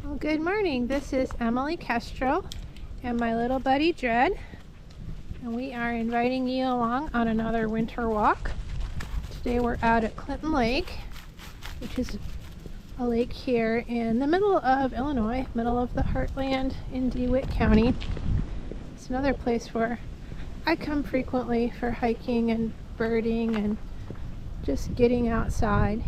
Well, good morning. This is Emily Kestrel and my little buddy Dredd, and we are inviting you along on another winter walk. Today we're out at Clinton Lake, which is a lake here in the middle of Illinois, middle of the heartland in DeWitt County. It's another place where I come frequently for hiking and birding and just getting outside.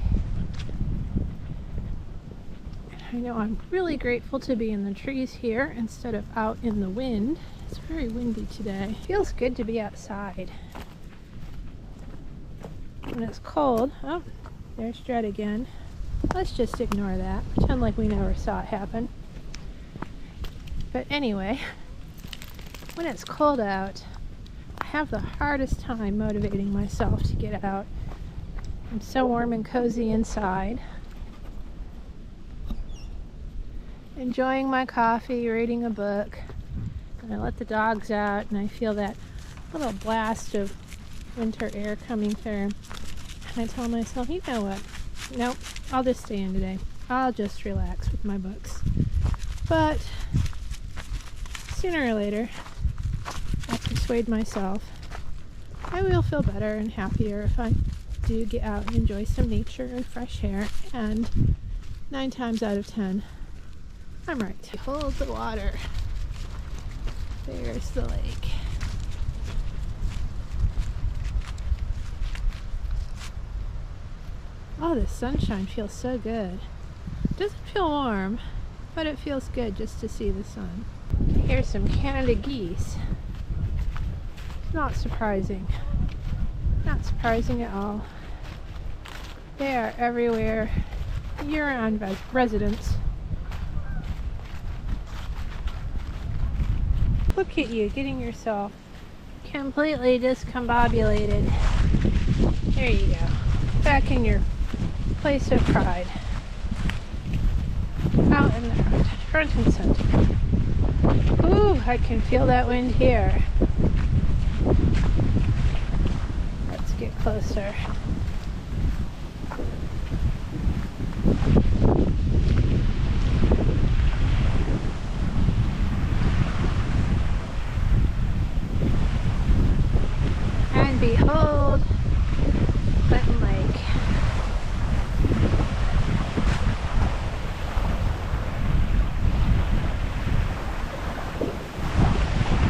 I know I'm really grateful to be in the trees here instead of out in the wind. It's very windy today. It feels good to be outside. When it's cold, oh, there's Dredd again. Let's just ignore that. Pretend like we never saw it happen. But anyway, when it's cold out, I have the hardest time motivating myself to get out. I'm so warm and cozy inside. Enjoying my coffee, reading a book, and I let the dogs out and I feel that little blast of winter air coming through, and I tell myself, you know what, nope, I'll just stay in today. I'll just relax with my books. But sooner or later I persuade myself I will feel better and happier if I do get out and enjoy some nature and fresh air, and 9 times out of 10 I'm right. Behold the water. There's the lake. Oh, the sunshine feels so good. It doesn't feel warm, but it feels good just to see the sun. Here's some Canada geese. Not surprising. Not surprising at all. They are everywhere. Year-round residents. Look at you, getting yourself completely discombobulated. There you go. Back in your place of pride. Out in the front and center. Ooh, I can feel that wind here. Let's get closer. Behold Clinton Lake.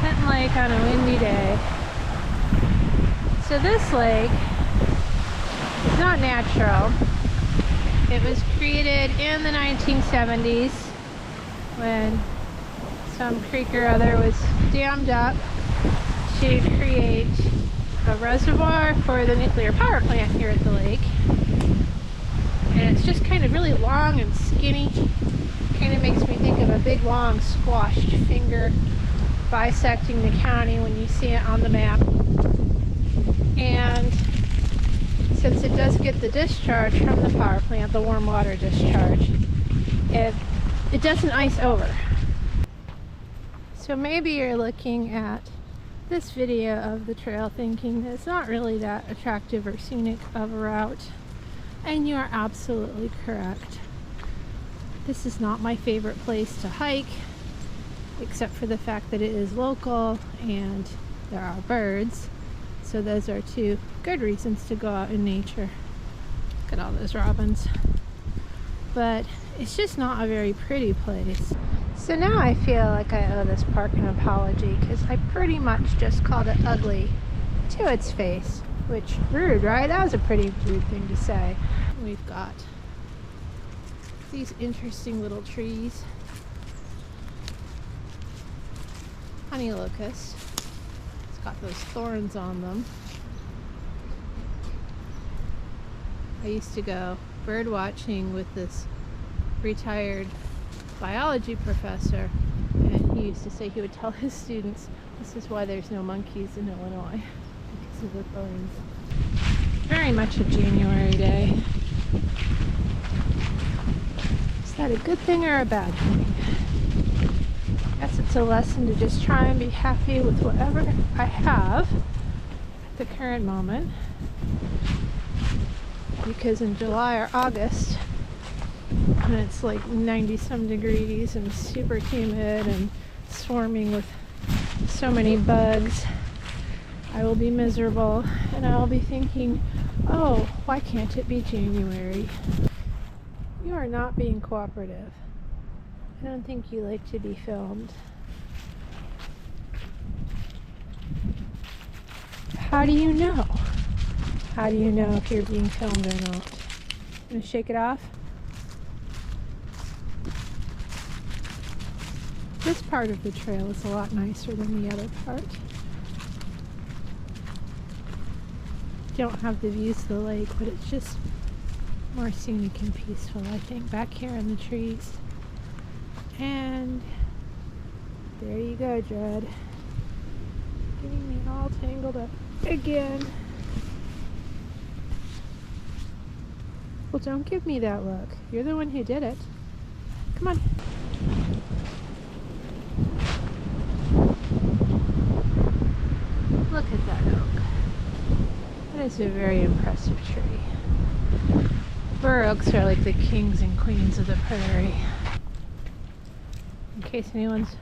Clinton Lake on a windy day. So this lake is not natural. It was created in the 1970s when some creek or other was dammed up to create a reservoir for the nuclear power plant here at the lake, and it's just kind of really long and skinny. Kind of makes me think of a big long squashed finger bisecting the county when you see it on the map. And since it does get the discharge from the power plant, the warm water discharge, it doesn't ice over. So maybe you're looking at this video of the trail thinking it's not really that attractive or scenic of a route, and you are absolutely correct. This is not my favorite place to hike, except for the fact that it is local and there are birds, so those are 2 good reasons to go out in nature. Look at all those robins. But it's just not a very pretty place. So now I feel like I owe this park an apology, because I pretty much just called it ugly to its face. Which, rude, right? That was a pretty rude thing to say. We've got these interesting little trees. Honey locust. It's got those thorns on them. I used to go bird watching with this retired biology professor, and he used to say he would tell his students, this is why there's no monkeys in Illinois, because of the thorns. Very much a January day. Is that a good thing or a bad thing? I guess it's a lesson to just try and be happy with whatever I have at the current moment, because in July or August and it's like 90 some degrees and super humid and swarming with so many bugs, I will be miserable, and I will be thinking, oh, why can't it be January? You are not being cooperative. I don't think you like to be filmed. How do you know? How do you know if you're being filmed or not? I'm gonna shake it off. This part of the trail is a lot nicer than the other part. Don't have the views of the lake, but it's just more scenic and peaceful, I think, back here in the trees. And there you go, Dredd. Getting me all tangled up again. Well, don't give me that look. You're the one who did it. Come on. Look at that oak. That is a very impressive tree. Bur oaks are like the kings and queens of the prairie. In case anyone's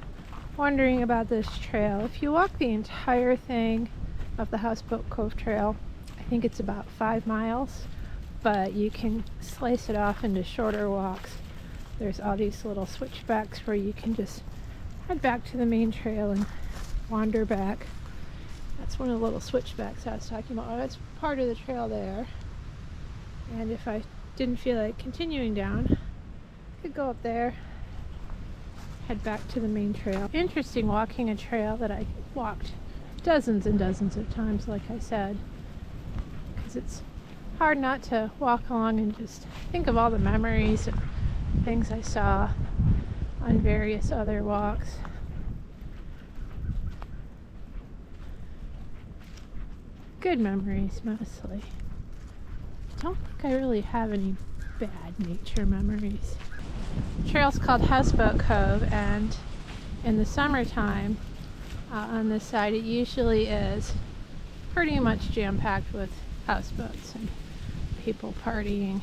wondering about this trail, if you walk the entire thing of the Houseboat Cove Trail, I think it's about 5 miles, but you can slice it off into shorter walks. There's all these little switchbacks where you can just head back to the main trail and wander back. That's one of the little switchbacks I was talking about. Oh, that's part of the trail there. And if I didn't feel like continuing down, I could go up there, head back to the main trail. Interesting walking a trail that I walked dozens and dozens of times, like I said, because it's hard not to walk along and just think of all the memories and things I saw on various other walks. Good memories, mostly. I don't think I really have any bad nature memories. The trail's called Houseboat Cove, and in the summertime on this side it usually is pretty much jam-packed with houseboats and people partying.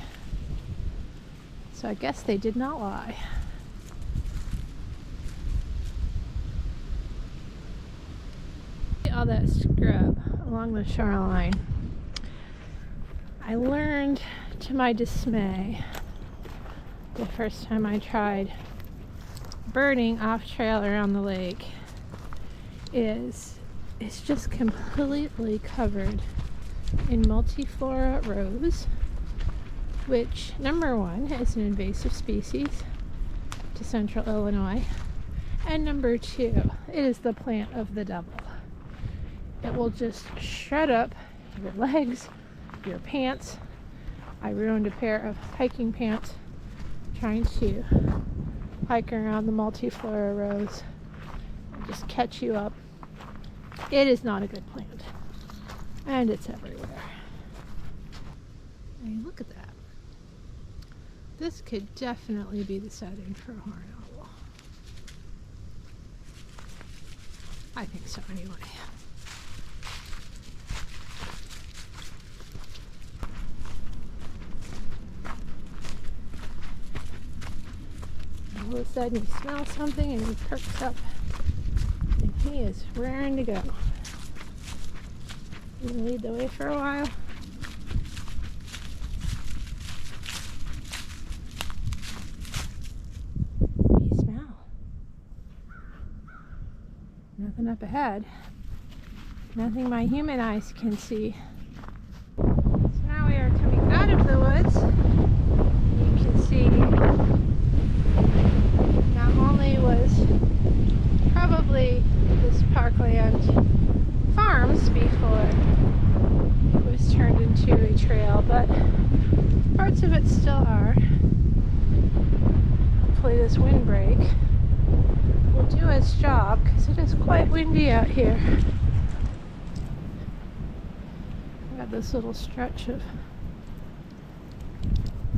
So I guess they did not lie. All that scrub along the shoreline. I learned, to my dismay, the first time I tried birding off trail around the lake, it's just completely covered in multiflora rose, which, number one, is an invasive species to central Illinois, and number two, it is the plant of the devil. It will just shred up your legs, your pants. I ruined a pair of hiking pants trying to hike around the multiflora rose and just catch you up. It is not a good plant, and it's everywhere. I mean, look at that. This could definitely be the setting for a horn owl. I think so, anyway. All of a sudden he smells something and he perks up, and he is raring to go. You gonna lead the way for a while? What do you smell? Nothing up ahead. Nothing my human eyes can see. So now we are coming out of the woods. You can see not only was probably this parkland farms before it was turned into a trail, but parts of it still are. Hopefully this windbreak will do its job, because it is quite windy out here. Got this little stretch of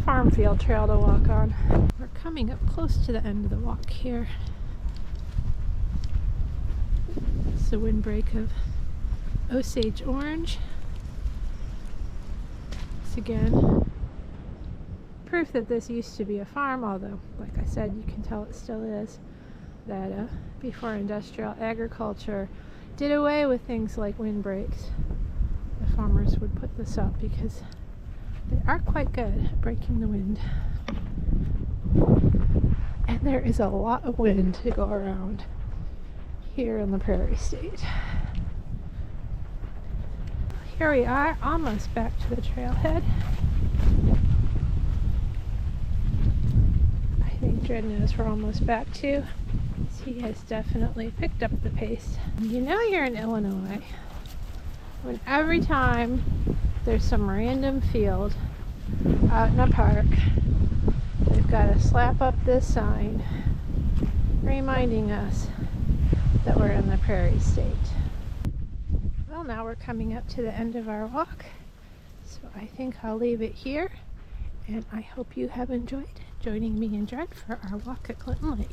farm field trail to walk on. We're coming up close to the end of the walk here. It's the windbreak of Osage orange. It's again proof that this used to be a farm, although, like I said, you can tell it still is, that before industrial agriculture did away with things like windbreaks, the farmers would put this up because they are quite good at breaking the wind. And there is a lot of wind to go around here in the Prairie State. Here we are, almost back to the trailhead. I think Dredd knows we're almost back too. He has definitely picked up the pace. You know you're in Illinois when every time there's some random field out in a park, they've got to slap up this sign reminding us that we're in the Prairie State. Well, now we're coming up to the end of our walk, so I think I'll leave it here, and I hope you have enjoyed joining me and Dredd for our walk at Clinton Lake.